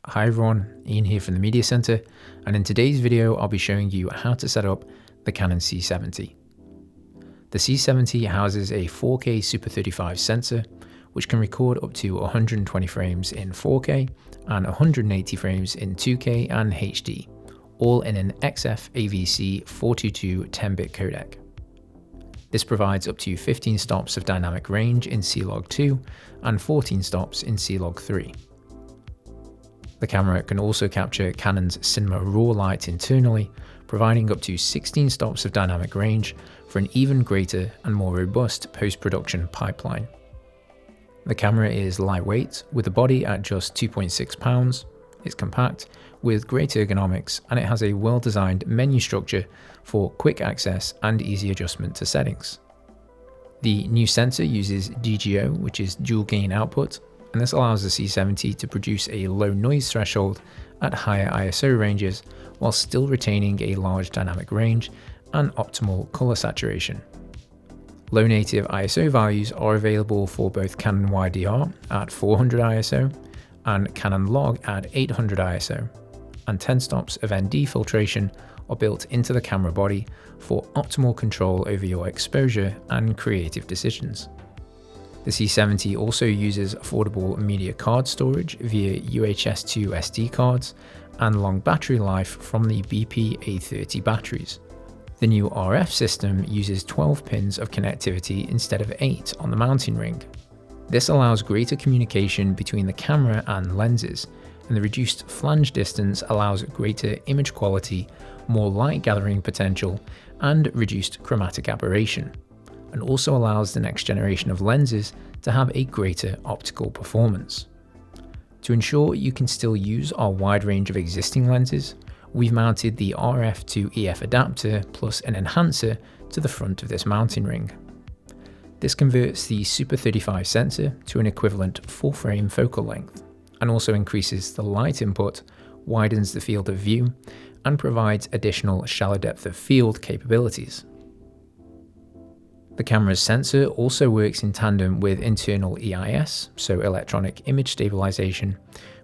Hi everyone, Ian here from the Media Center, and in today's video I'll be showing you how to set up the Canon C70. The C70 houses a 4K Super 35 sensor, which can record up to 120 frames in 4K and 180 frames in 2K and HD, all in an XF AVC 422 10-bit codec. This provides up to 15 stops of dynamic range in C-Log 2 and 14 stops in C-Log 3. The camera can also capture Canon's Cinema RAW light internally, providing up to 16 stops of dynamic range for an even greater and more robust post-production pipeline. The camera is lightweight, with the body at just 2.6 pounds, it's compact, with great ergonomics, and it has a well-designed menu structure for quick access and easy adjustment to settings. The new sensor uses DGO, which is dual gain output, and this allows the C70 to produce a low noise threshold at higher ISO ranges while still retaining a large dynamic range and optimal color saturation. Low native ISO values are available for both Canon WideDR at 400 ISO and Canon Log at 800 ISO, and 10 stops of ND filtration are built into the camera body for optimal control over your exposure and creative decisions. The C70 also uses affordable media card storage via UHS-2 SD cards and long battery life from the BP A30 batteries. The new RF system uses 12 pins of connectivity instead of 8 on the mounting ring. This allows greater communication between the camera and lenses, and the reduced flange distance allows greater image quality, more light gathering potential, and reduced chromatic aberration, and also allows the next generation of lenses to have a greater optical performance. To ensure you can still use our wide range of existing lenses, we've mounted the RF to EF adapter plus an enhancer to the front of this mounting ring. This converts the Super 35 sensor to an equivalent full-frame focal length, and also increases the light input, widens the field of view, and provides additional shallow depth of field capabilities. The camera's sensor also works in tandem with internal EIS, so electronic image stabilization,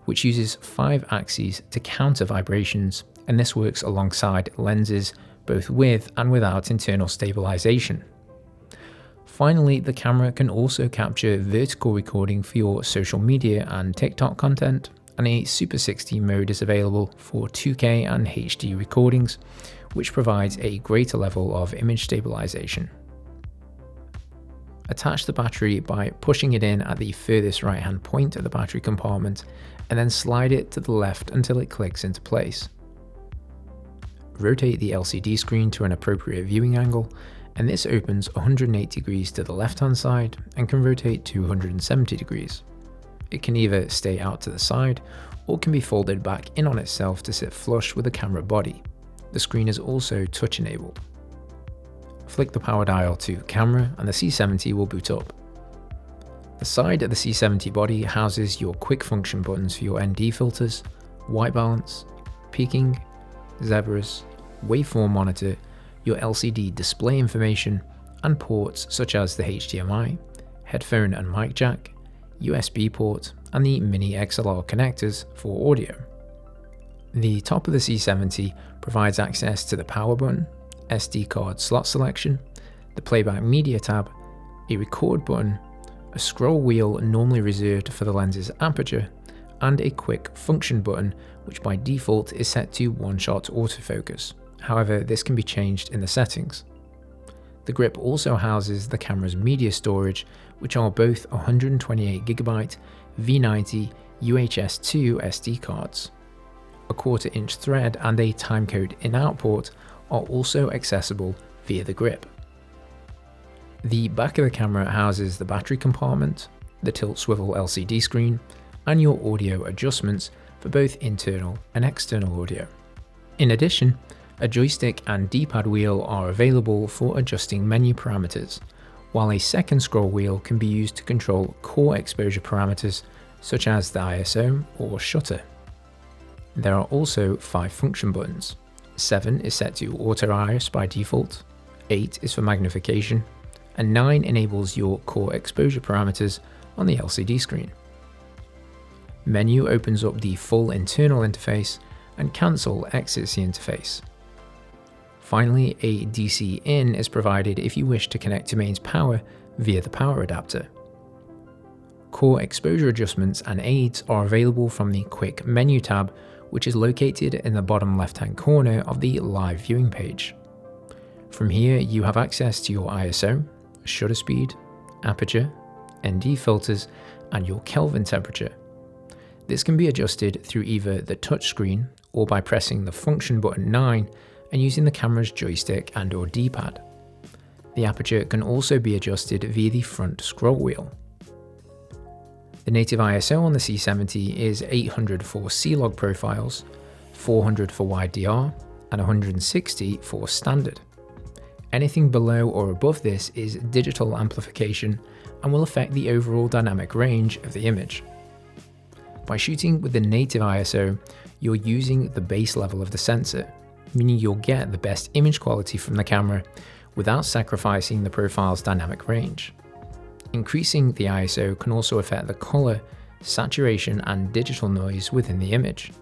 which uses 5 axes to counter vibrations, and this works alongside lenses both with and without internal stabilization. Finally, the camera can also capture vertical recording for your social media and TikTok content, and a Super 60 mode is available for 2K and HD recordings, which provides a greater level of image stabilization. Attach the battery by pushing it in at the furthest right hand point of the battery compartment, and then slide it to the left until it clicks into place. Rotate the LCD screen to an appropriate viewing angle, and this opens 180 degrees to the left hand side and can rotate 270 degrees. It can either stay out to the side or can be folded back in on itself to sit flush with the camera body. The screen is also touch enabled. Flick the power dial to camera and the C70 will boot up. The side of the C70 body houses your quick function buttons for your ND filters, white balance, peaking, zebras, Waveform Monitor, your LCD display information, and ports such as the HDMI, headphone and mic jack, USB port, and the mini XLR connectors for audio. The top of the C70 provides access to the power button, SD card slot selection, the playback media tab, a record button, a scroll wheel normally reserved for the lens's aperture, and a quick function button which by default is set to one-shot autofocus. However, this can be changed in the settings. The grip also houses the camera's media storage, which are both 128GB V90 UHS-2 SD cards. A 1/4 inch thread and a timecode in-out port are also accessible via the grip. The back of the camera houses the battery compartment, the tilt swivel LCD screen, and your audio adjustments for both internal and external audio. In addition, a joystick and D-pad wheel are available for adjusting menu parameters, while a second scroll wheel can be used to control core exposure parameters such as the ISO or shutter. There are also 5 function buttons. 7 is set to auto iris by default, 8 is for magnification, and 9 enables your core exposure parameters on the LCD screen. Menu opens up the full internal interface, and Cancel exits the interface. Finally, a DC in is provided if you wish to connect to mains power via the power adapter. Core exposure adjustments and aids are available from the Quick Menu tab, which is located in the bottom left-hand corner of the live viewing page. From here, you have access to your ISO, shutter speed, aperture, ND filters, and your Kelvin temperature. This can be adjusted through either the touchscreen or by pressing the function button 9 and using the camera's joystick and/or D-pad. The aperture can also be adjusted via the front scroll wheel. The native ISO on the C70 is 800 for C-Log profiles, 400 for WideDR, and 160 for standard. Anything below or above this is digital amplification and will affect the overall dynamic range of the image. By shooting with the native ISO, you're using the base level of the sensor, meaning you'll get the best image quality from the camera without sacrificing the profile's dynamic range. Increasing the ISO can also affect the color, saturation, and digital noise within the image.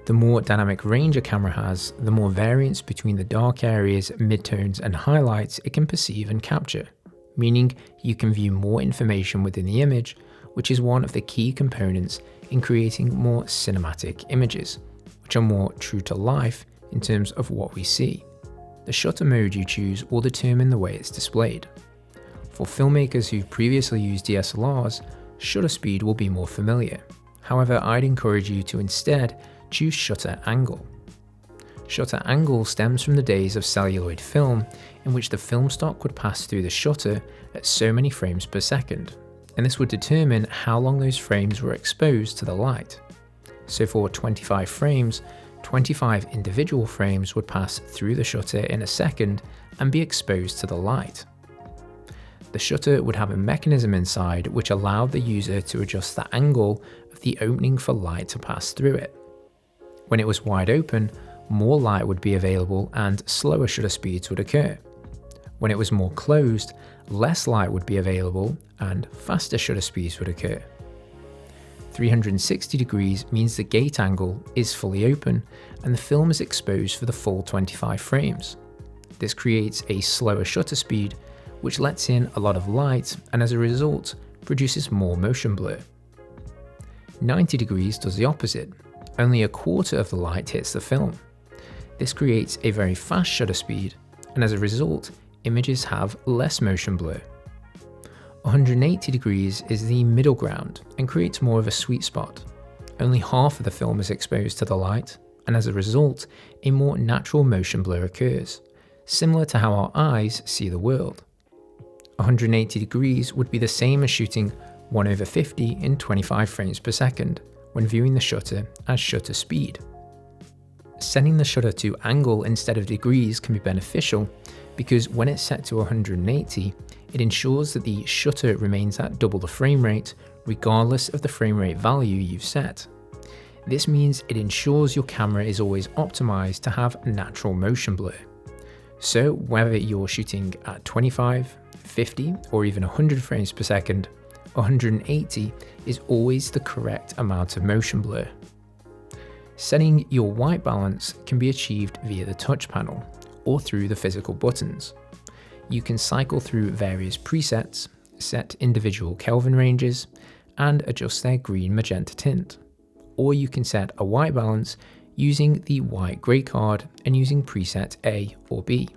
The more dynamic range a camera has, the more variance between the dark areas, midtones, and highlights it can perceive and capture, meaning you can view more information within the image, which is one of the key components in creating more cinematic images, which are more true to life in terms of what we see. The shutter mode you choose will determine the way it's displayed. For filmmakers who've previously used DSLRs, shutter speed will be more familiar. However, I'd encourage you to instead choose shutter angle. Shutter angle stems from the days of celluloid film, in which the film stock would pass through the shutter at so many frames per second, and this would determine how long those frames were exposed to the light. So for 25 frames, 25 individual frames would pass through the shutter in a second and be exposed to the light. The shutter would have a mechanism inside which allowed the user to adjust the angle of the opening for light to pass through it. When it was wide open, more light would be available and slower shutter speeds would occur. When it was more closed, less light would be available and faster shutter speeds would occur. 360 degrees means the gate angle is fully open and the film is exposed for the full 25 frames. This creates a slower shutter speed, which lets in a lot of light and as a result produces more motion blur. 90 degrees does the opposite. Only a quarter of the light hits the film. This creates a very fast shutter speed, and as a result, images have less motion blur. 180 degrees is the middle ground and creates more of a sweet spot. Only half of the film is exposed to the light, and as a result, a more natural motion blur occurs, similar to how our eyes see the world. 180 degrees would be the same as shooting 1/50 in 25 frames per second when viewing the shutter as shutter speed. Setting the shutter to angle instead of degrees can be beneficial because when it's set to 180, it ensures that the shutter remains at double the frame rate regardless of the frame rate value you've set. This means it ensures your camera is always optimized to have natural motion blur. So whether you're shooting at 25, 50, or even 100 frames per second, 180 is always the correct amount of motion blur. Setting your white balance can be achieved via the touch panel or through the physical buttons. You can cycle through various presets, set individual Kelvin ranges, and adjust their green magenta tint. Or you can set a white balance using the white grey card and using preset A or B.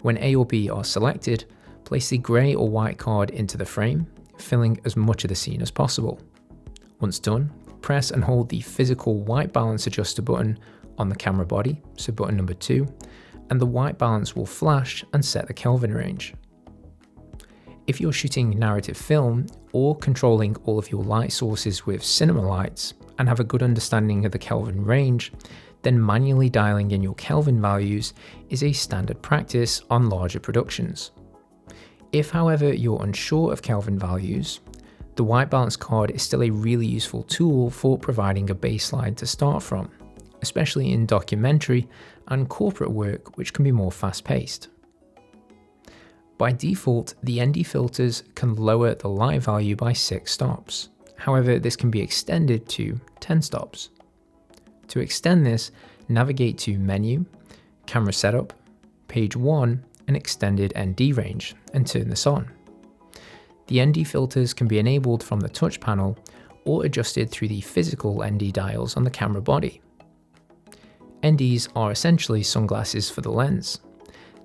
When A or B are selected, place the grey or white card into the frame, filling as much of the scene as possible. Once done, press and hold the physical white balance adjuster button on the camera body, so button number 2, and the white balance will flash and set the Kelvin range. If you're shooting narrative film or controlling all of your light sources with cinema lights and have a good understanding of the Kelvin range, then manually dialing in your Kelvin values is a standard practice on larger productions. If, however, you're unsure of Kelvin values, the white balance card is still a really useful tool for providing a baseline to start from, especially in documentary and corporate work, which can be more fast-paced. By default, the ND filters can lower the light value by 6 stops, However, this can be extended to 10 stops. To extend this, navigate to Menu, Camera Setup, Page 1, and Extended ND Range, and turn this on. The ND filters can be enabled from the touch panel or adjusted through the physical ND dials on the camera body. NDs are essentially sunglasses for the lens.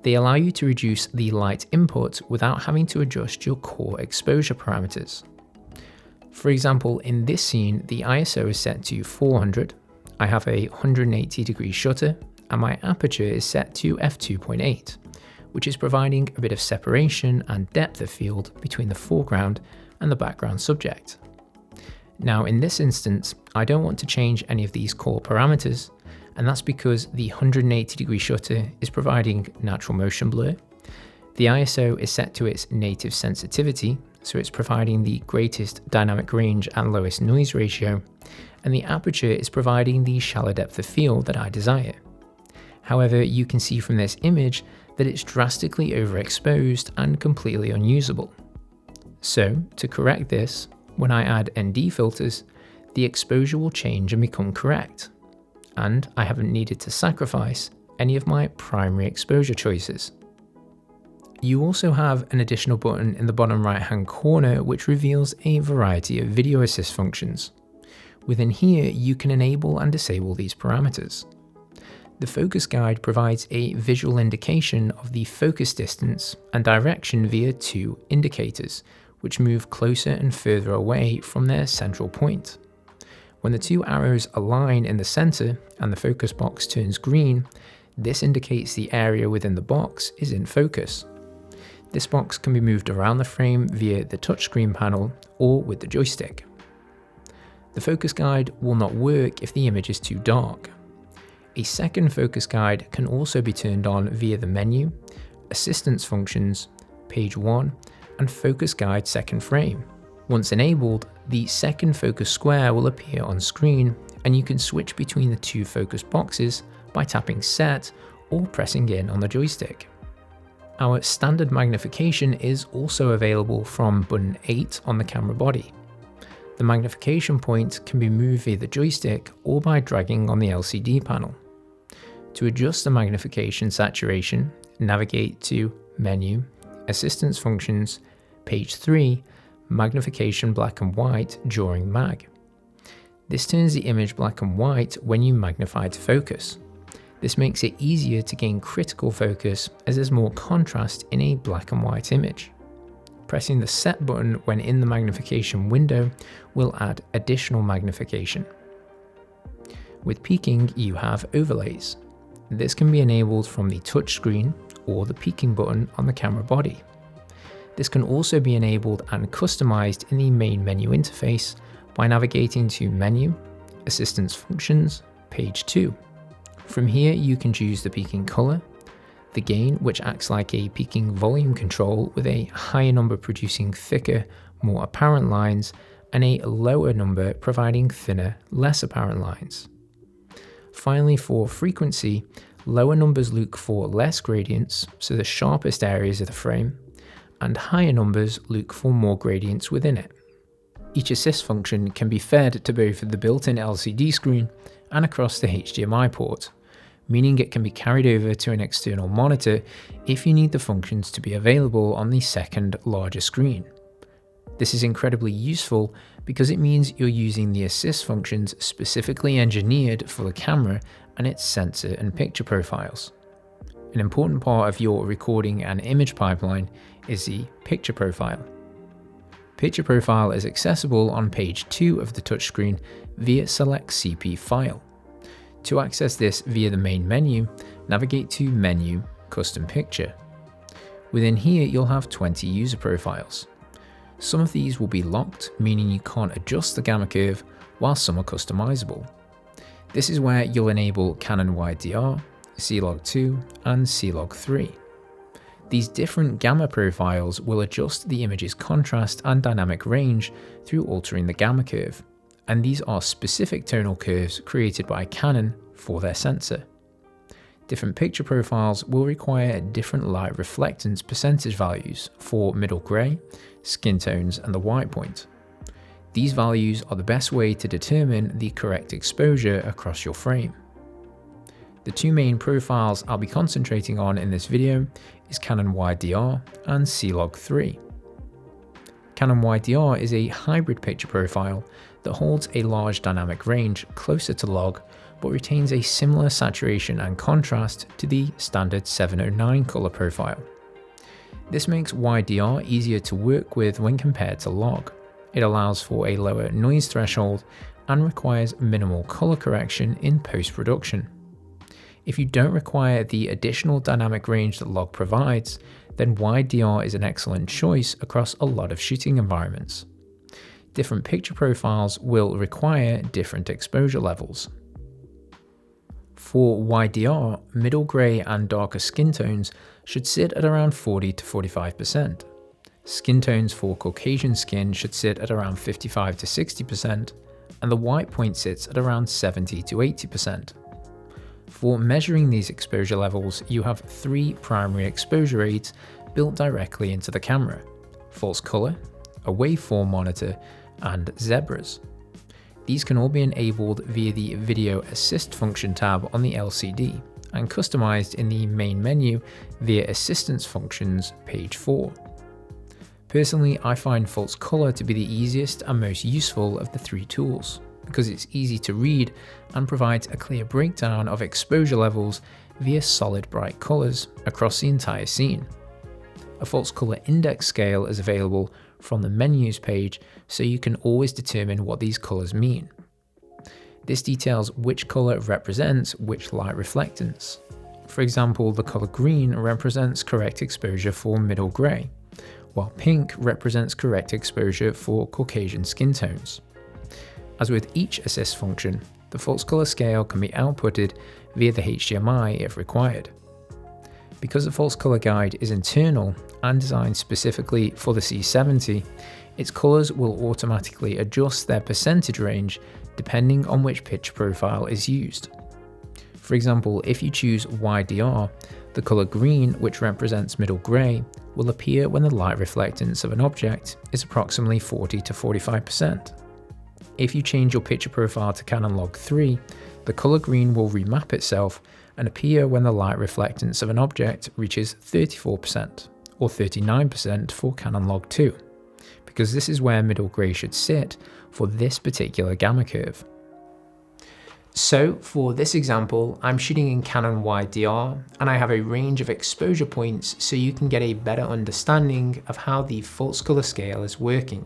They allow you to reduce the light input without having to adjust your core exposure parameters. For example, in this scene, the ISO is set to 400, I have a 180-degree shutter, and my aperture is set to f2.8, which is providing a bit of separation and depth of field between the foreground and the background subject. Now in this instance, I don't want to change any of these core parameters, and that's because the 180-degree shutter is providing natural motion blur. The ISO is set to its native sensitivity, so it's providing the greatest dynamic range and lowest noise ratio, and the aperture is providing the shallow depth of field that I desire. However, you can see from this image that it's drastically overexposed and completely unusable. So, to correct this, when I add ND filters, the exposure will change and become correct, and I haven't needed to sacrifice any of my primary exposure choices. You also have an additional button in the bottom right hand corner which reveals a variety of video assist functions. Within here, you can enable and disable these parameters. The focus guide provides a visual indication of the focus distance and direction via two indicators, which move closer and further away from their central point. When the two arrows align in the center and the focus box turns green, this indicates the area within the box is in focus. This box can be moved around the frame via the touchscreen panel or with the joystick. The focus guide will not work if the image is too dark. A second focus guide can also be turned on via the menu, assistance functions, page 1, and focus guide second frame. Once enabled, the second focus square will appear on screen, and you can switch between the two focus boxes by tapping set or pressing in on the joystick. Our standard magnification is also available from button 8 on the camera body. The magnification point can be moved via the joystick or by dragging on the LCD panel. To adjust the magnification saturation, navigate to Menu, Assistance Functions, Page 3, Magnification Black and White during mag. This turns the image black and white when you magnify to focus. This makes it easier to gain critical focus as there's more contrast in a black and white image. Pressing the Set button when in the magnification window will add additional magnification. With peaking, you have overlays. This can be enabled from the touchscreen or the peaking button on the camera body. This can also be enabled and customized in the main menu interface by navigating to Menu, Assistance Functions, Page 2. From here, you can choose the peaking color, the gain, which acts like a peaking volume control with a higher number producing thicker, more apparent lines, and a lower number providing thinner, less apparent lines. Finally, for frequency, lower numbers look for less gradients, so the sharpest areas of the frame, and higher numbers look for more gradients within it. Each assist function can be fed to both the built-in LCD screen and across the HDMI port, meaning it can be carried over to an external monitor if you need the functions to be available on the second larger screen. This is incredibly useful because it means you're using the assist functions specifically engineered for the camera and its sensor and picture profiles. An important part of your recording and image pipeline is the picture profile. Picture profile is accessible on page 2 of the touchscreen via Select CP File. To access this via the main menu, navigate to Menu, Custom Picture. Within here, you'll have 20 user profiles. Some of these will be locked, meaning you can't adjust the gamma curve, while some are customizable. This is where you'll enable Canon WideDR, C-Log2, and C-Log3. These different gamma profiles will adjust the image's contrast and dynamic range through altering the gamma curve, and these are specific tonal curves created by Canon for their sensor. Different picture profiles will require different light reflectance percentage values for middle grey, skin tones, and the white point. These values are the best way to determine the correct exposure across your frame. The two main profiles I'll be concentrating on in this video is Canon WideDR and C-Log3. Canon WideDR is a hybrid picture profile that holds a large dynamic range closer to log, but retains a similar saturation and contrast to the standard 709 color profile. This makes WideDR easier to work with when compared to log. It allows for a lower noise threshold and requires minimal color correction in post-production. If you don't require the additional dynamic range that log provides, then WideDR is an excellent choice across a lot of shooting environments. Different picture profiles will require different exposure levels. For WideDR, middle grey and darker skin tones should sit at around 40 to 45%. Skin tones for Caucasian skin should sit at around 55 to 60%, and the white point sits at around 70 to 80%. For measuring these exposure levels, you have three primary exposure aids built directly into the camera: false color, a waveform monitor, and zebras. These can all be enabled via the Video Assist function tab on the LCD and customized in the main menu via Assistance Functions page 4. Personally, I find false color to be the easiest and most useful of the three tools, because it's easy to read and provides a clear breakdown of exposure levels via solid bright colors across the entire scene. A false color index scale is available from the menus page, so you can always determine what these colors mean. This details which color represents which light reflectance. For example, the color green represents correct exposure for middle gray, while pink represents correct exposure for Caucasian skin tones. As with each assist function, the false color scale can be outputted via the HDMI if required. Because the false color guide is internal and designed specifically for the C70, its colors will automatically adjust their percentage range depending on which picture profile is used. For example, if you choose WideDR, the color green, which represents middle gray, will appear when the light reflectance of an object is approximately 40 to 45%. If you change your picture profile to Canon Log 3, the color green will remap itself and appear when the light reflectance of an object reaches 34%, or 39% for Canon Log 2, because this is where middle gray should sit for this particular gamma curve. So for this example, I'm shooting in Canon WideDR and I have a range of exposure points so you can get a better understanding of how the false color scale is working.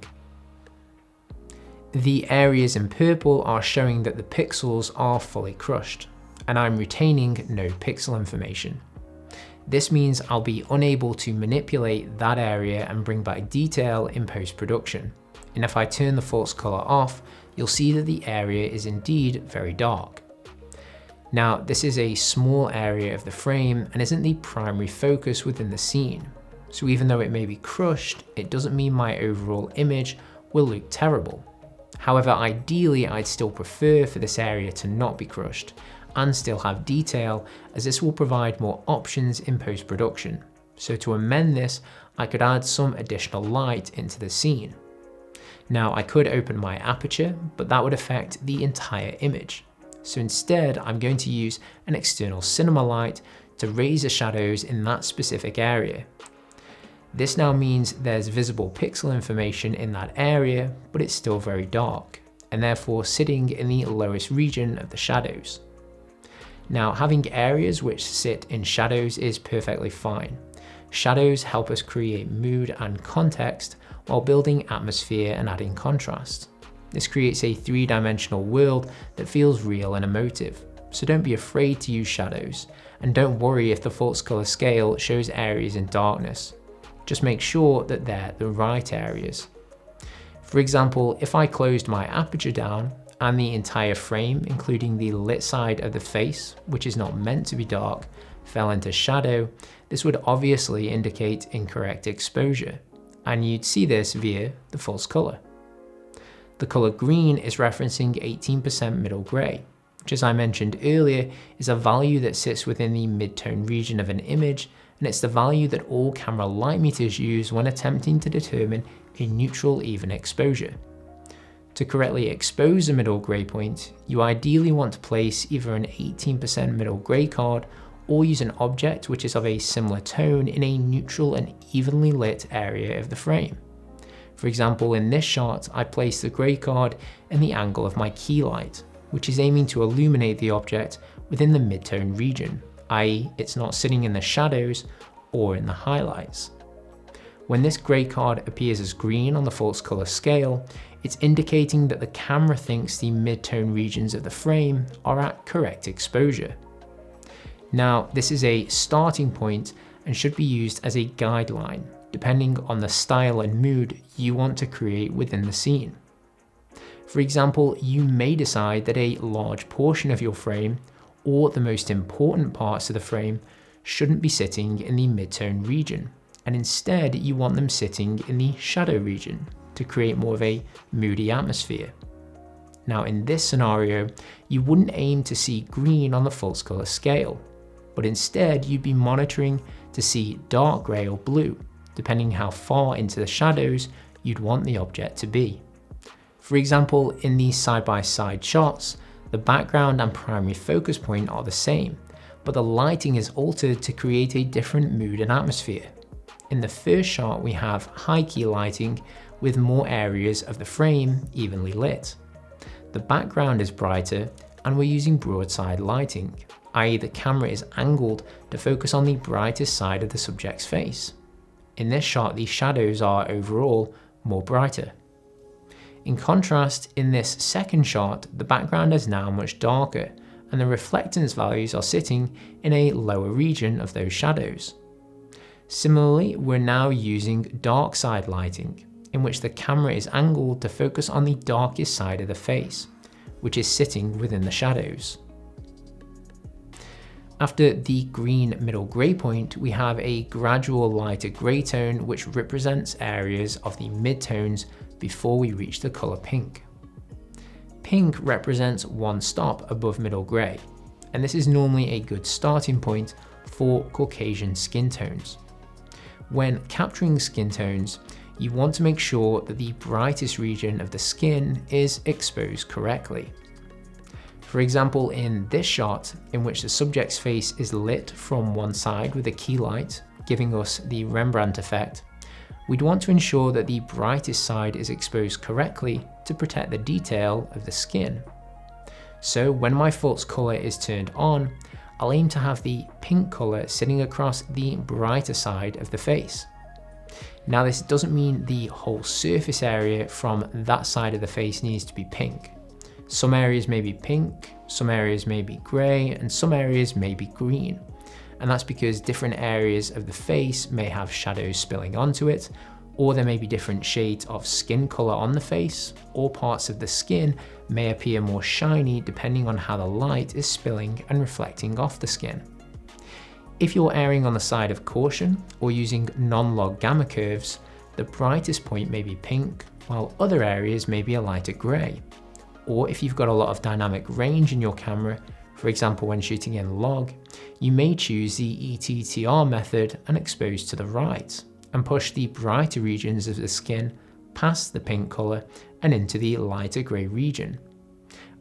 The areas in purple are showing that the pixels are fully crushed, and I'm retaining no pixel information. This means I'll be unable to manipulate that area and bring back detail in post-production. And if I turn the false color off, you'll see that the area is indeed very dark. Now, this is a small area of the frame and isn't the primary focus within the scene. So even though it may be crushed, it doesn't mean my overall image will look terrible. However, ideally, I'd still prefer for this area to not be crushed and still have detail, as this will provide more options in post-production. So to amend this, I could add some additional light into the scene. Now, I could open my aperture, but that would affect the entire image. So instead, I'm going to use an external cinema light to raise the shadows in that specific area. This now means there's visible pixel information in that area, but it's still very dark, and therefore sitting in the lowest region of the shadows. Now, having areas which sit in shadows is perfectly fine. Shadows help us create mood and context while building atmosphere and adding contrast. This creates a three-dimensional world that feels real and emotive, so don't be afraid to use shadows, and don't worry if the false color scale shows areas in darkness. Just make sure that they're the right areas. For example, if I closed my aperture down and the entire frame, including the lit side of the face, which is not meant to be dark, fell into shadow, this would obviously indicate incorrect exposure, and you'd see this via the false color. The color green is referencing 18% middle gray, which, as I mentioned earlier, is a value that sits within the mid-tone region of an image, and it's the value that all camera light meters use when attempting to determine a neutral even exposure. To correctly expose a middle grey point, you ideally want to place either an 18% middle grey card or use an object which is of a similar tone in a neutral and evenly lit area of the frame. For example, in this shot, I placed the grey card in the angle of my key light, which is aiming to illuminate the object within the midtone region, i.e. it's not sitting in the shadows or in the highlights. When this grey card appears as green on the false color scale, it's indicating that the camera thinks the midtone regions of the frame are at correct exposure. Now, this is a starting point and should be used as a guideline, depending on the style and mood you want to create within the scene. For example, you may decide that a large portion of your frame, or the most important parts of the frame, shouldn't be sitting in the midtone region, and instead you want them sitting in the shadow region to create more of a moody atmosphere. Now in this scenario, you wouldn't aim to see green on the false color scale, but instead you'd be monitoring to see dark grey or blue, depending how far into the shadows you'd want the object to be. For example, in these side-by-side shots, the background and primary focus point are the same, but the lighting is altered to create a different mood and atmosphere. In the first shot, we have high key lighting with more areas of the frame evenly lit. The background is brighter and we're using broadside lighting, i.e. the camera is angled to focus on the brightest side of the subject's face. In this shot, the shadows are overall more brighter. In contrast, in this second shot, the background is now much darker and the reflectance values are sitting in a lower region of those shadows. Similarly, we're now using dark side lighting, in which the camera is angled to focus on the darkest side of the face, which is sitting within the shadows. After the green middle grey point, we have a gradual lighter grey tone which represents areas of the midtones before we reach the colour pink. Pink represents one stop above middle grey, and this is normally a good starting point for Caucasian skin tones. When capturing skin tones, you want to make sure that the brightest region of the skin is exposed correctly. For example, in this shot, in which the subject's face is lit from one side with a key light, giving us the Rembrandt effect, we'd want to ensure that the brightest side is exposed correctly to protect the detail of the skin. So when my false color is turned on, I'll aim to have the pink color sitting across the brighter side of the face. Now this doesn't mean the whole surface area from that side of the face needs to be pink. Some areas may be pink, some areas may be grey, and some areas may be green. And that's because different areas of the face may have shadows spilling onto it, or there may be different shades of skin colour on the face, or parts of the skin may appear more shiny depending on how the light is spilling and reflecting off the skin. If you're erring on the side of caution or using non-log gamma curves, the brightest point may be pink, while other areas may be a lighter grey. Or if you've got a lot of dynamic range in your camera, for example when shooting in log, you may choose the ETTR method and expose to the right, and push the brighter regions of the skin past the pink colour and into the lighter grey region.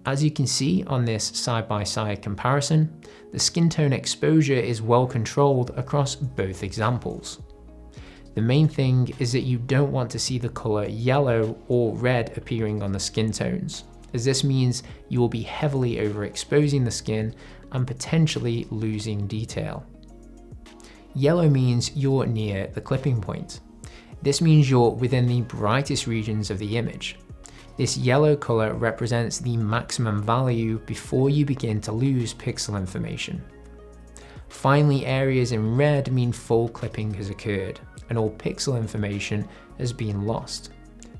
As you can see on this side-by-side comparison, the skin tone exposure is well controlled across both examples. The main thing is that you don't want to see the colour yellow or red appearing on the skin tones, as this means you will be heavily overexposing the skin and potentially losing detail. Yellow means you're near the clipping point. This means you're within the brightest regions of the image. This yellow color represents the maximum value before you begin to lose pixel information. Finally, areas in red mean full clipping has occurred and all pixel information has been lost.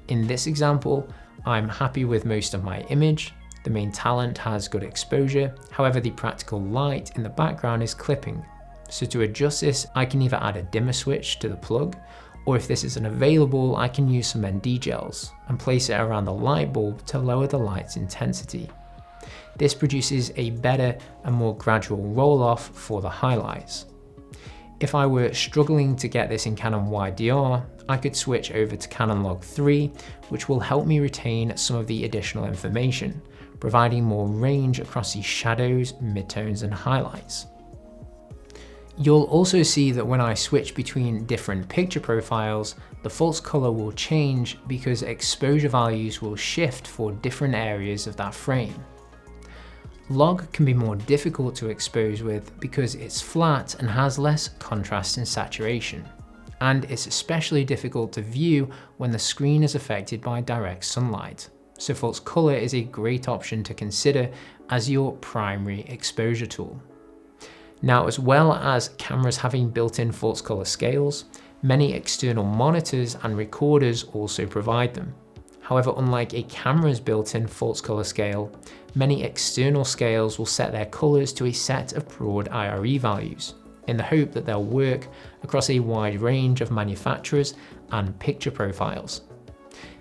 In this example, I'm happy with most of my image. The main talent has good exposure, however the practical light in the background is clipping. So to adjust this, I can either add a dimmer switch to the plug, or if this isn't available, I can use some ND gels and place it around the light bulb to lower the light's intensity. This produces a better and more gradual roll off for the highlights. If I were struggling to get this in Canon WideDR, I could switch over to Canon Log 3, which will help me retain some of the additional information, providing more range across these shadows, midtones, and highlights. You'll also see that when I switch between different picture profiles, the false color will change because exposure values will shift for different areas of that frame. Log can be more difficult to expose with because it's flat and has less contrast and saturation, and it's especially difficult to view when the screen is affected by direct sunlight. So false color is a great option to consider as your primary exposure tool. Now, as well as cameras having built-in false color scales, many external monitors and recorders also provide them. However, unlike a camera's built-in false color scale, many external scales will set their colors to a set of broad IRE values, in the hope that they'll work across a wide range of manufacturers and picture profiles.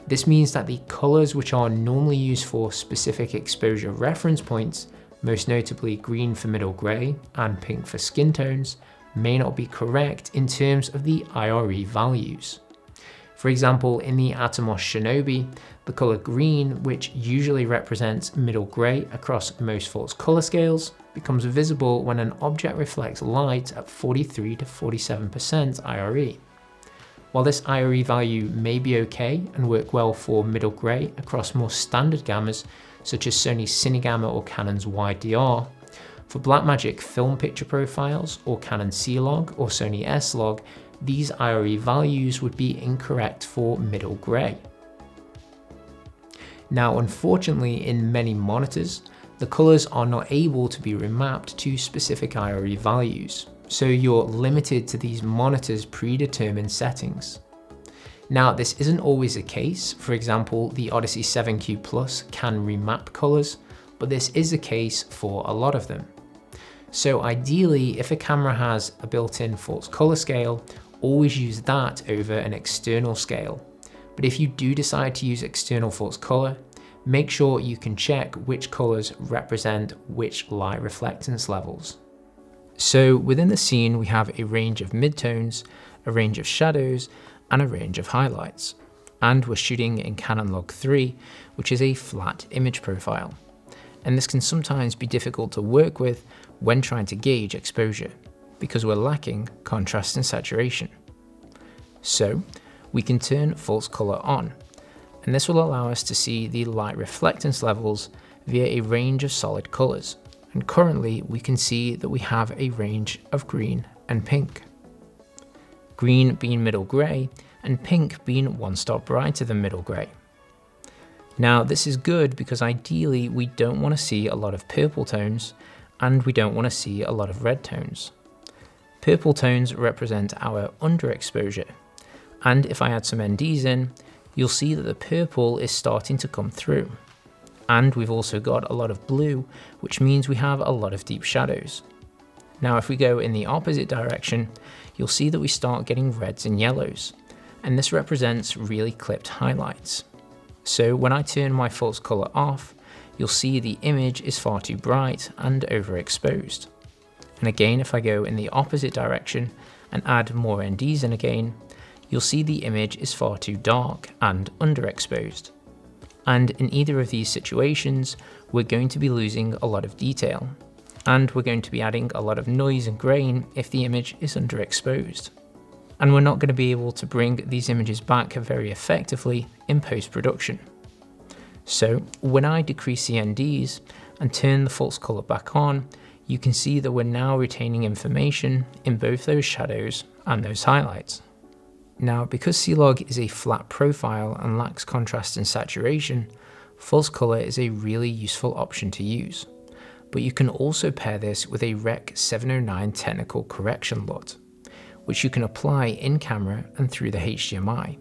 This means that the colors which are normally used for specific exposure reference points, most notably green for middle gray and pink for skin tones, may not be correct in terms of the IRE values. For example, in the Atomos Shinobi, the color green, which usually represents middle gray across most false color scales, becomes visible when an object reflects light at 43 to 47% IRE. While this IRE value may be okay and work well for middle gray across more standard gammas, such as Sony's Cinegamma or Canon's WideDR, for Blackmagic film picture profiles or Canon C-Log or Sony S-Log, these IRE values would be incorrect for middle gray. Now, unfortunately, in many monitors, the colors are not able to be remapped to specific IRE values, so you're limited to these monitors' predetermined settings. Now, this isn't always the case. For example, the Odyssey 7Q Plus can remap colors, but this is the case for a lot of them. So ideally, if a camera has a built-in false color scale, always use that over an external scale. But if you do decide to use external false color, make sure you can check which colors represent which light reflectance levels. So within the scene, we have a range of midtones, a range of shadows, and a range of highlights. And we're shooting in Canon Log 3, which is a flat image profile. And this can sometimes be difficult to work with when trying to gauge exposure, because we're lacking contrast and saturation. So we can turn false color on, and this will allow us to see the light reflectance levels via a range of solid colors. And currently we can see that we have a range of green and pink. Green being middle gray and pink being one stop brighter than middle gray. Now this is good because ideally we don't want to see a lot of purple tones and we don't want to see a lot of red tones. Purple tones represent our underexposure, and if I add some NDs in, you'll see that the purple is starting to come through. And we've also got a lot of blue, which means we have a lot of deep shadows. Now if we go in the opposite direction, you'll see that we start getting reds and yellows, and this represents really clipped highlights. So when I turn my false color off, you'll see the image is far too bright and overexposed. And again, if I go in the opposite direction and add more NDs in again, you'll see the image is far too dark and underexposed. And in either of these situations, we're going to be losing a lot of detail, and we're going to be adding a lot of noise and grain if the image is underexposed. And we're not going to be able to bring these images back very effectively in post-production. So when I decrease the NDs and turn the false color back on, you can see that we're now retaining information in both those shadows and those highlights. Now, because C-Log is a flat profile and lacks contrast and saturation, false color is a really useful option to use. But you can also pair this with a Rec. 709 technical correction LUT, which you can apply in camera and through the HDMI.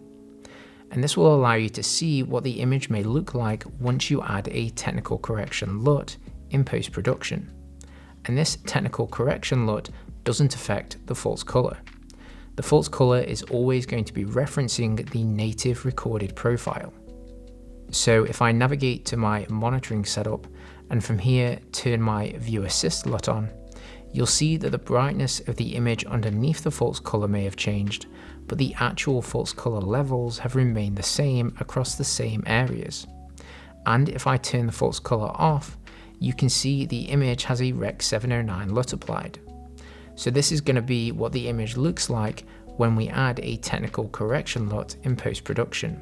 And this will allow you to see what the image may look like once you add a technical correction LUT in post-production. And this technical correction LUT doesn't affect the false color. The false color is always going to be referencing the native recorded profile. So if I navigate to my monitoring setup and from here turn my View Assist LUT on, you'll see that the brightness of the image underneath the false color may have changed, but the actual false color levels have remained the same across the same areas. And if I turn the false color off, you can see the image has a Rec. 709 LUT applied. So this is going to be what the image looks like when we add a technical correction LUT in post-production.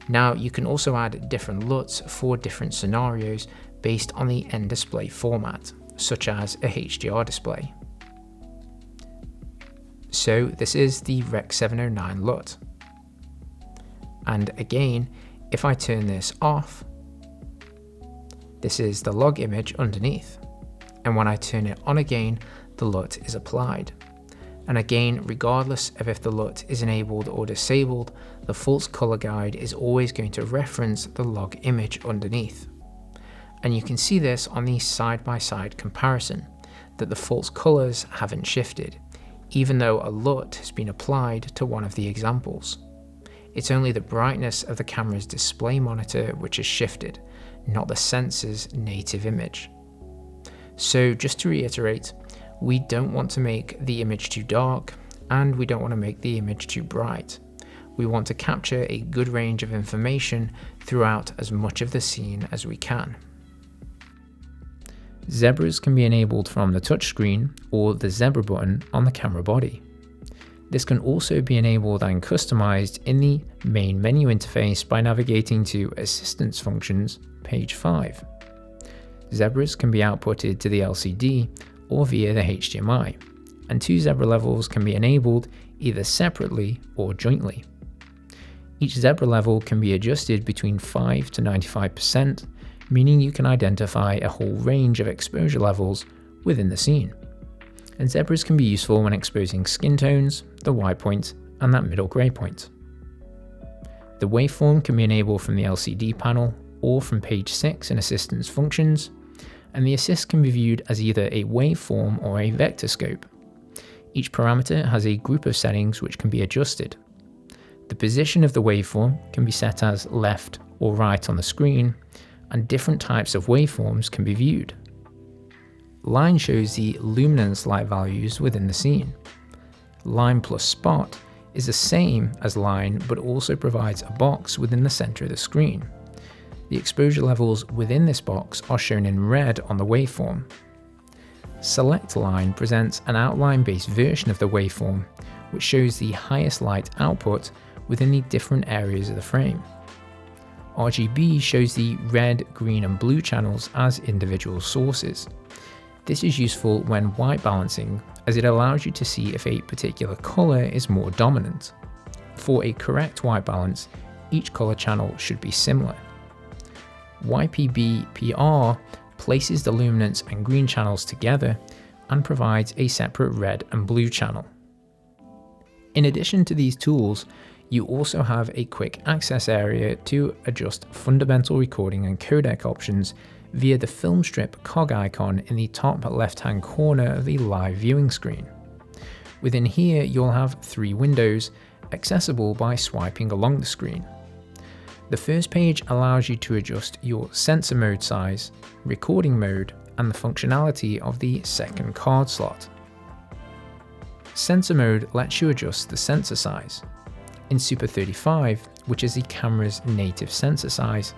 Now you can also add different LUTs for different scenarios based on the end display format, such as a HDR display. So this is the Rec. 709 LUT. And again, if I turn this off, this is the log image underneath. And when I turn it on again, the LUT is applied. And again, regardless of if the LUT is enabled or disabled, the false color guide is always going to reference the log image underneath. And you can see this on the side-by-side comparison, that the false colors haven't shifted, even though a LUT has been applied to one of the examples. It's only the brightness of the camera's display monitor which has shifted, not the sensor's native image. So just to reiterate, we don't want to make the image too dark, and we don't want to make the image too bright. We want to capture a good range of information throughout as much of the scene as we can. Zebras can be enabled from the touchscreen or the zebra button on the camera body. This can also be enabled and customized in the main menu interface by navigating to Assistance Functions, page 5. Zebras can be outputted to the LCD or via the HDMI, and 2 zebra levels can be enabled either separately or jointly. Each zebra level can be adjusted between 5 to 95%, meaning you can identify a whole range of exposure levels within the scene. And zebras can be useful when exposing skin tones, the white point, and that middle grey point. The waveform can be enabled from the LCD panel or from page 6 in Assistance Functions, and the assist can be viewed as either a waveform or a vector scope. Each parameter has a group of settings which can be adjusted. The position of the waveform can be set as left or right on the screen, and different types of waveforms can be viewed. Line shows the luminance light values within the scene. Line plus spot is the same as line, but also provides a box within the center of the screen. The exposure levels within this box are shown in red on the waveform. Select line presents an outline-based version of the waveform, which shows the highest light output within the different areas of the frame. RGB shows the red, green, and blue channels as individual sources. This is useful when white balancing, as it allows you to see if a particular color is more dominant. For a correct white balance, each color channel should be similar. YPB-PR places the luminance and green channels together and provides a separate red and blue channel. In addition to these tools, you also have a quick access area to adjust fundamental recording and codec options via the film strip cog icon in the top left-hand corner of the live viewing screen. Within here, you'll have 3 windows accessible by swiping along the screen. The first page allows you to adjust your sensor mode size, recording mode, and the functionality of the second card slot. Sensor mode lets you adjust the sensor size. In Super 35, which is the camera's native sensor size,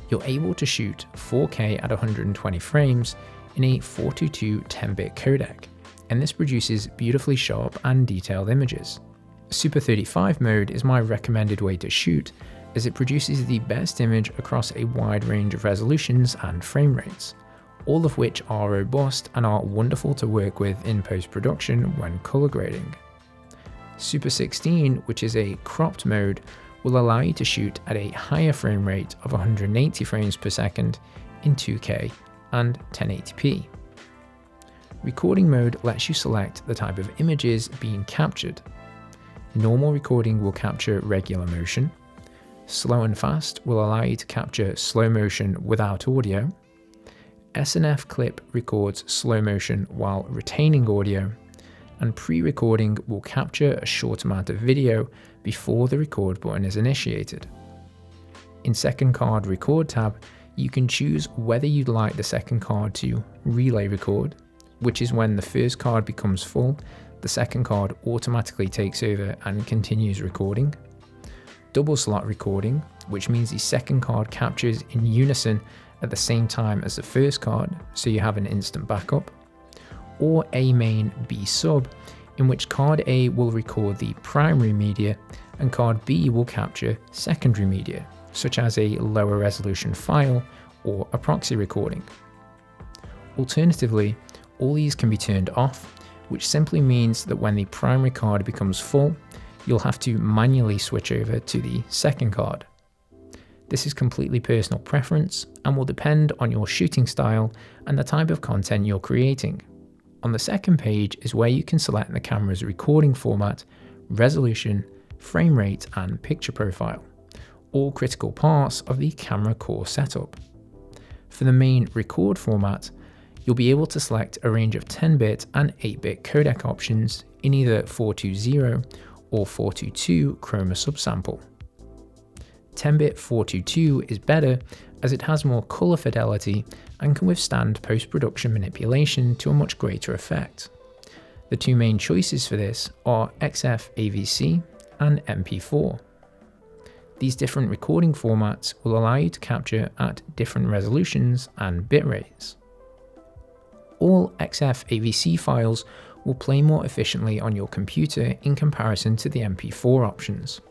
you're able to shoot 4K at 120 frames in a 422 10-bit codec, and this produces beautifully sharp and detailed images. Super 35 mode is my recommended way to shoot, as it produces the best image across a wide range of resolutions and frame rates, all of which are robust and are wonderful to work with in post-production when color grading. Super 16, which is a cropped mode, will allow you to shoot at a higher frame rate of 180 frames per second in 2K and 1080p. Recording mode lets you select the type of images being captured. Normal recording will capture regular motion. Slow and fast will allow you to capture slow motion without audio. SNF clip records slow motion while retaining audio, and pre-recording will capture a short amount of video before the record button is initiated. In second card record tab, you can choose whether you'd like the second card to relay record, which is when the first card becomes full, the second card automatically takes over and continues recording. Double slot recording, which means the second card captures in unison at the same time as the first card, so you have an instant backup. Or A main B sub, in which card A will record the primary media and card B will capture secondary media, such as a lower resolution file or a proxy recording. Alternatively, all these can be turned off, which simply means that when the primary card becomes full, you'll have to manually switch over to the second card. This is completely personal preference and will depend on your shooting style and the type of content you're creating. On the second page is where you can select the camera's recording format, resolution, frame rate, and picture profile, all critical parts of the camera core setup. For the main record format, you'll be able to select a range of 10-bit and 8-bit codec options in either 420 or 422 chroma subsample. 10-bit 422 is better as it has more color fidelity and can withstand post-production manipulation to a much greater effect. The two main choices for this are XF AVC and MP4. These different recording formats will allow you to capture at different resolutions and bit rates. All XF AVC files will play more efficiently on your computer in comparison to the MP4 options.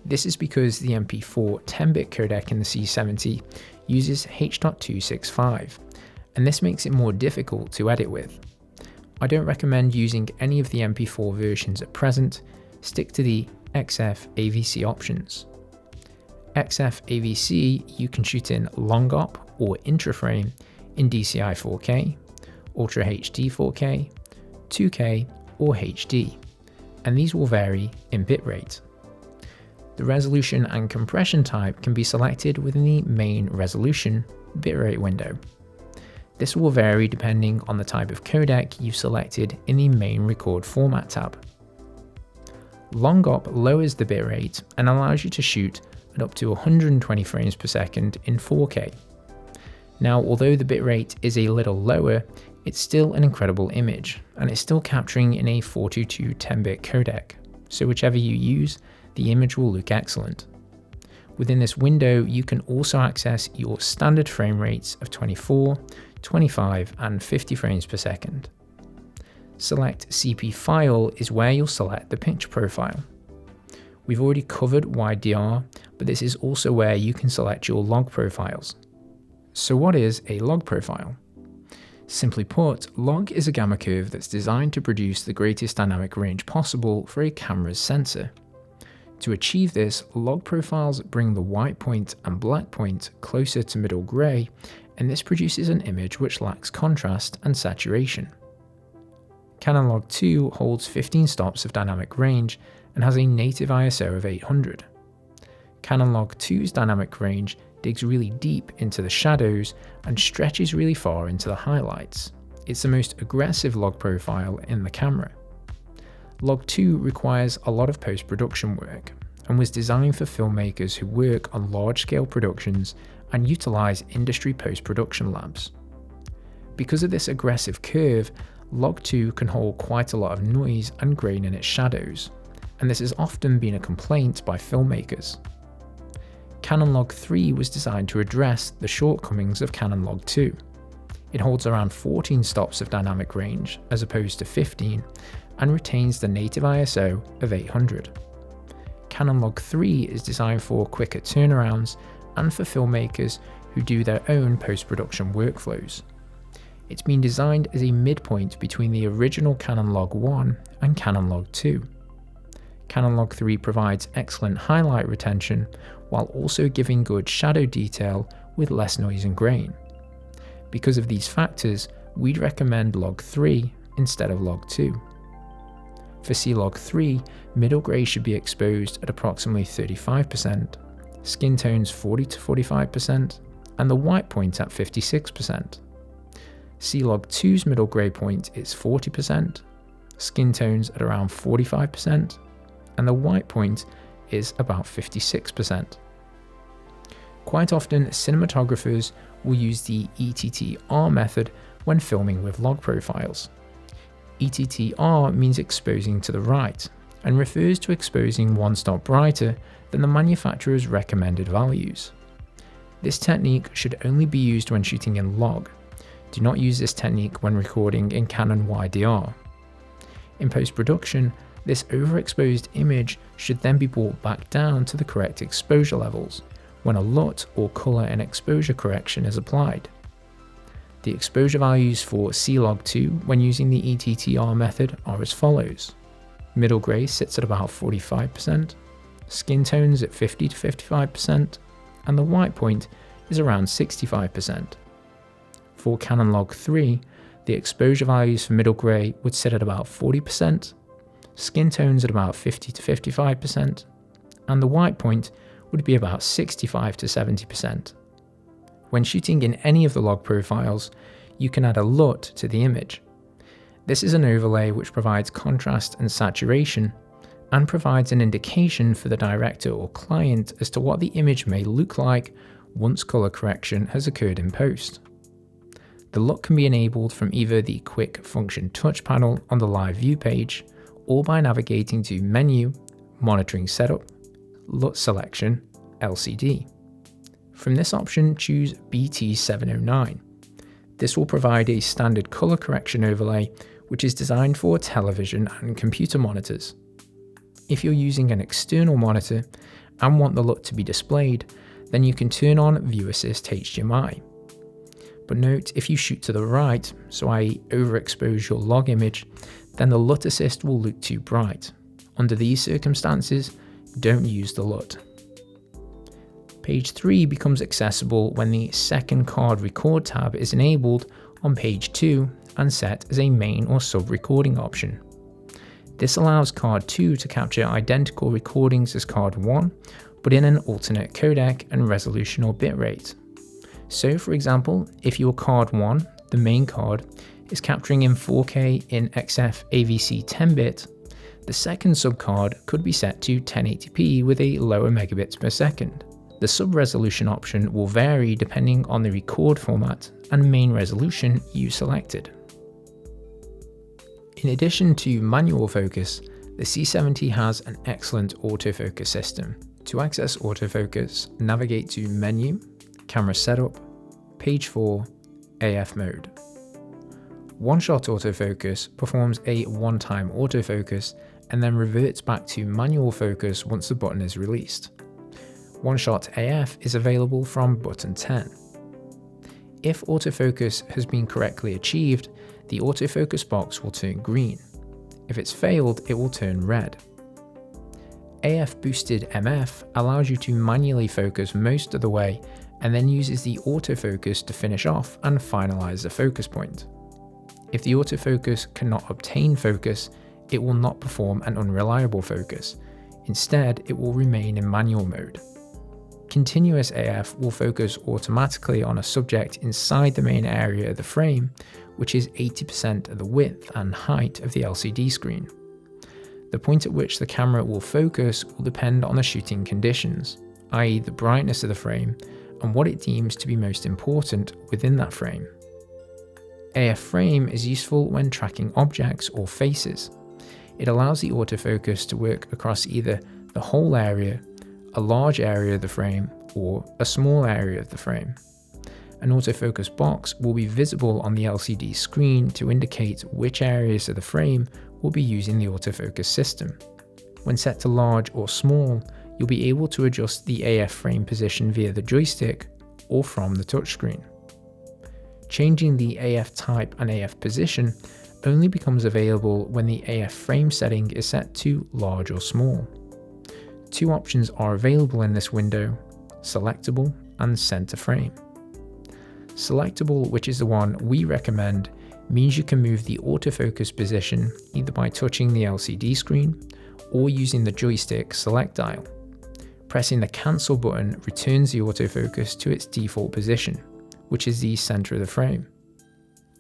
This is because the MP4 10-bit codec in the C70 uses H.265, and this makes it more difficult to edit with. I don't recommend using any of the MP4 versions at present. Stick to the XF AVC options. XF AVC you can shoot in long op or intraframe in DCI 4K, Ultra HD 4K, 2K or HD, and these will vary in bitrate. The resolution and compression type can be selected within the main resolution bitrate window. This will vary depending on the type of codec you've selected in the main record format tab. Long op lowers the bitrate and allows you to shoot at up to 120 frames per second in 4K. Now, although the bitrate is a little lower, it's still an incredible image, and it's still capturing in a 422 10-bit codec, so whichever you use, the image will look excellent. Within this window, you can also access your standard frame rates of 24, 25, and 50 frames per second. Select CP file is where you'll select the picture profile. We've already covered WideDR, but this is also where you can select your log profiles. So what is a log profile? Simply put, log is a gamma curve that's designed to produce the greatest dynamic range possible for a camera's sensor. To achieve this, log profiles bring the white point and black point closer to middle grey, and this produces an image which lacks contrast and saturation. Canon Log 2 holds 15 stops of dynamic range and has a native ISO of 800. Canon Log 2's dynamic range digs really deep into the shadows and stretches really far into the highlights. It's the most aggressive log profile in the camera. Log 2 requires a lot of post-production work and was designed for filmmakers who work on large-scale productions and utilize industry post-production labs. Because of this aggressive curve, Log 2 can hold quite a lot of noise and grain in its shadows, and this has often been a complaint by filmmakers. Canon Log 3 was designed to address the shortcomings of Canon Log 2. It holds around 14 stops of dynamic range as opposed to 15 and retains the native ISO of 800. Canon Log 3 is designed for quicker turnarounds and for filmmakers who do their own post-production workflows. It's been designed as a midpoint between the original Canon Log 1 and Canon Log 2. Canon Log 3 provides excellent highlight retention while also giving good shadow detail with less noise and grain. Because of these factors, we'd recommend Log 3 instead of Log 2. For C-Log 3, middle grey should be exposed at approximately 35%, skin tones 40 to 45%, and the white point at 56%. C-Log 2's middle grey point is 40%, skin tones at around 45%, and the white point is about 56%. Quite often, cinematographers will use the ETTR method when filming with log profiles. ETTR means exposing to the right, and refers to exposing one stop brighter than the manufacturer's recommended values. This technique should only be used when shooting in log. Do not use this technique when recording in Canon WideDR. In post-production, this overexposed image should then be brought back down to the correct exposure levels when a LUT or colour and exposure correction is applied. The exposure values for C-Log2 when using the ETTR method are as follows. Middle grey sits at about 45%, skin tones at 50 to 55%, and the white point is around 65%. For Canon Log 3, the exposure values for middle grey would sit at about 40%, skin tones at about 50 to 55%, and the white point would be about 65 to 70%. When shooting in any of the log profiles, you can add a LUT to the image. This is an overlay which provides contrast and saturation, and provides an indication for the director or client as to what the image may look like once colour correction has occurred in post. The LUT can be enabled from either the Quick Function Touch panel on the Live View page, or by navigating to Menu, Monitoring Setup, LUT Selection, LCD. From this option, choose BT709. This will provide a standard colour correction overlay which is designed for television and computer monitors. If you're using an external monitor and want the LUT to be displayed, then you can turn on View Assist HDMI. But note, if you shoot to the right, so i.e. overexpose your log image, then the LUT assist will look too bright. Under these circumstances, don't use the LUT. Page 3 becomes accessible when the second card record tab is enabled on page 2 and set as a main or sub recording option. This allows card 2 to capture identical recordings as card 1, but in an alternate codec and resolution or bitrate. So for example, if your card 1, the main card, is capturing in 4K in XF AVC 10-bit, the second subcard could be set to 1080p with a lower megabits per second. The sub-resolution option will vary depending on the record format and main resolution you selected. In addition to manual focus, the C70 has an excellent autofocus system. To access autofocus, navigate to Menu, Camera Setup, Page 4, AF Mode. One-shot autofocus performs a one-time autofocus and then reverts back to manual focus once the button is released. One-shot AF is available from button 10. If autofocus has been correctly achieved, the autofocus box will turn green. If it's failed, it will turn red. AF Boosted MF allows you to manually focus most of the way and then uses the autofocus to finish off and finalize the focus point. If the autofocus cannot obtain focus, it will not perform an unreliable focus. Instead, it will remain in manual mode. Continuous AF will focus automatically on a subject inside the main area of the frame, which is 80% of the width and height of the LCD screen. The point at which the camera will focus will depend on the shooting conditions, i.e. the brightness of the frame and what it deems to be most important within that frame. AF frame is useful when tracking objects or faces. It allows the autofocus to work across either the whole area, a large area of the frame, or a small area of the frame. An autofocus box will be visible on the LCD screen to indicate which areas of the frame will be using the autofocus system. When set to large or small, you'll be able to adjust the AF frame position via the joystick or from the touchscreen. Changing the AF type and AF position only becomes available when the AF frame setting is set to large or small. Two options are available in this window: selectable and center frame. Selectable, which is the one we recommend, means you can move the autofocus position either by touching the LCD screen or using the joystick select dial. Pressing the cancel button returns the autofocus to its default position, which is the center of the frame.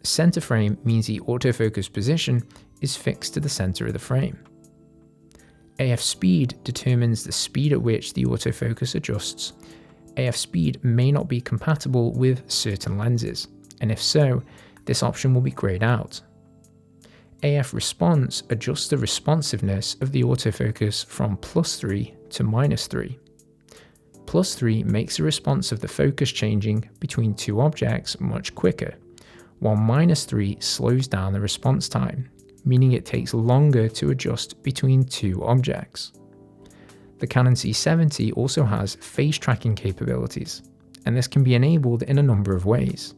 Center frame means the autofocus position is fixed to the center of the frame. AF speed determines the speed at which the autofocus adjusts. AF speed may not be compatible with certain lenses, and if so, this option will be grayed out. AF Response adjusts the responsiveness of the autofocus from +3 to -3. +3 makes the response of the focus changing between two objects much quicker, while -3 slows down the response time, meaning it takes longer to adjust between two objects. The Canon C70 also has face tracking capabilities, and this can be enabled in a number of ways.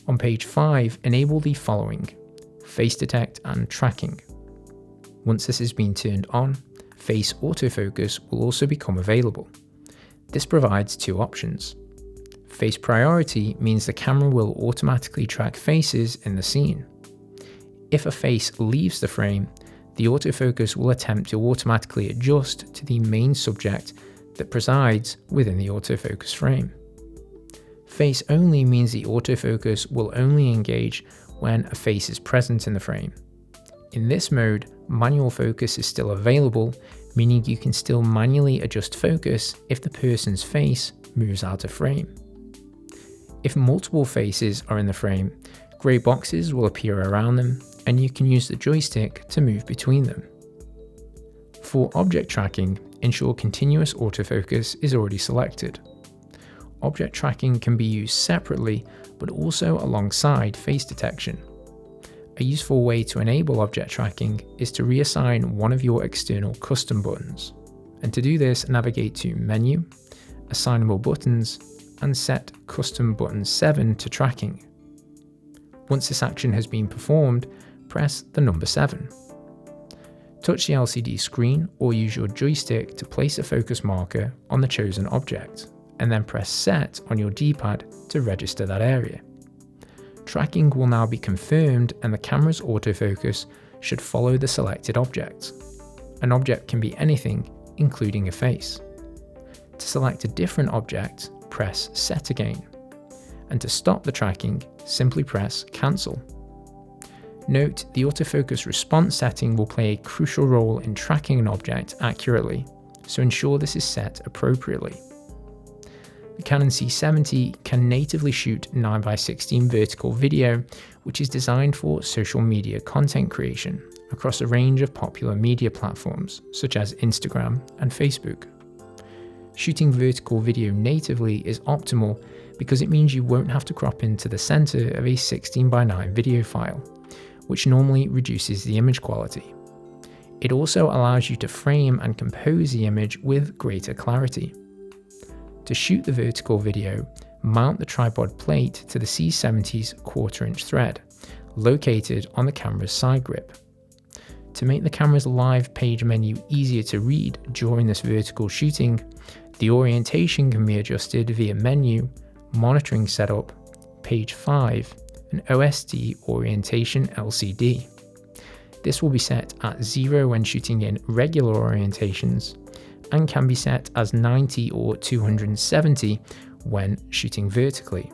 On page 5, enable the following: face detect and tracking. Once this has been turned on, face autofocus will also become available. This provides two options. Face priority means the camera will automatically track faces in the scene. If a face leaves the frame, the autofocus will attempt to automatically adjust to the main subject that presides within the autofocus frame. Face only means the autofocus will only engage when a face is present in the frame. In this mode, manual focus is still available, meaning you can still manually adjust focus if the person's face moves out of frame. If multiple faces are in the frame, grey boxes will appear around them, and you can use the joystick to move between them. For object tracking, ensure continuous autofocus is already selected. Object tracking can be used separately, but also alongside face detection. A useful way to enable object tracking is to reassign one of your external custom buttons. And to do this, navigate to Menu, Assignable Buttons, and set Custom Button 7 to Tracking. Once this action has been performed, press the number 7. Touch the LCD screen or use your joystick to place a focus marker on the chosen object, and then press Set on your D-pad to register that area. Tracking will now be confirmed, and the camera's autofocus should follow the selected object. An object can be anything, including a face. To select a different object, press Set again. And to stop the tracking, simply press Cancel. Note, the autofocus response setting will play a crucial role in tracking an object accurately, so ensure this is set appropriately. The Canon C70 can natively shoot 9x16 vertical video, which is designed for social media content creation across a range of popular media platforms such as Instagram and Facebook. Shooting vertical video natively is optimal because it means you won't have to crop into the center of a 16:9 video file, which normally reduces the image quality. It also allows you to frame and compose the image with greater clarity. To shoot the vertical video, mount the tripod plate to the C70's 1/4" thread, located on the camera's side grip. To make the camera's live page menu easier to read during this vertical shooting, the orientation can be adjusted via Menu, Monitoring Setup, Page 5, and OSD Orientation LCD. This will be set at 0 when shooting in regular orientations, and can be set as 90 or 270 when shooting vertically.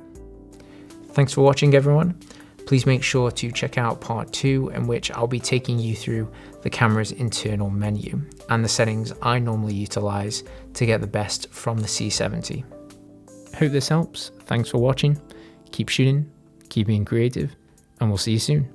Thanks for watching, everyone. Please make sure to check out part 2, in which I'll be taking you through the camera's internal menu and the settings I normally utilize to get the best from the C70. Hope this helps. Thanks for watching. Keep shooting, keep being creative, and we'll see you soon.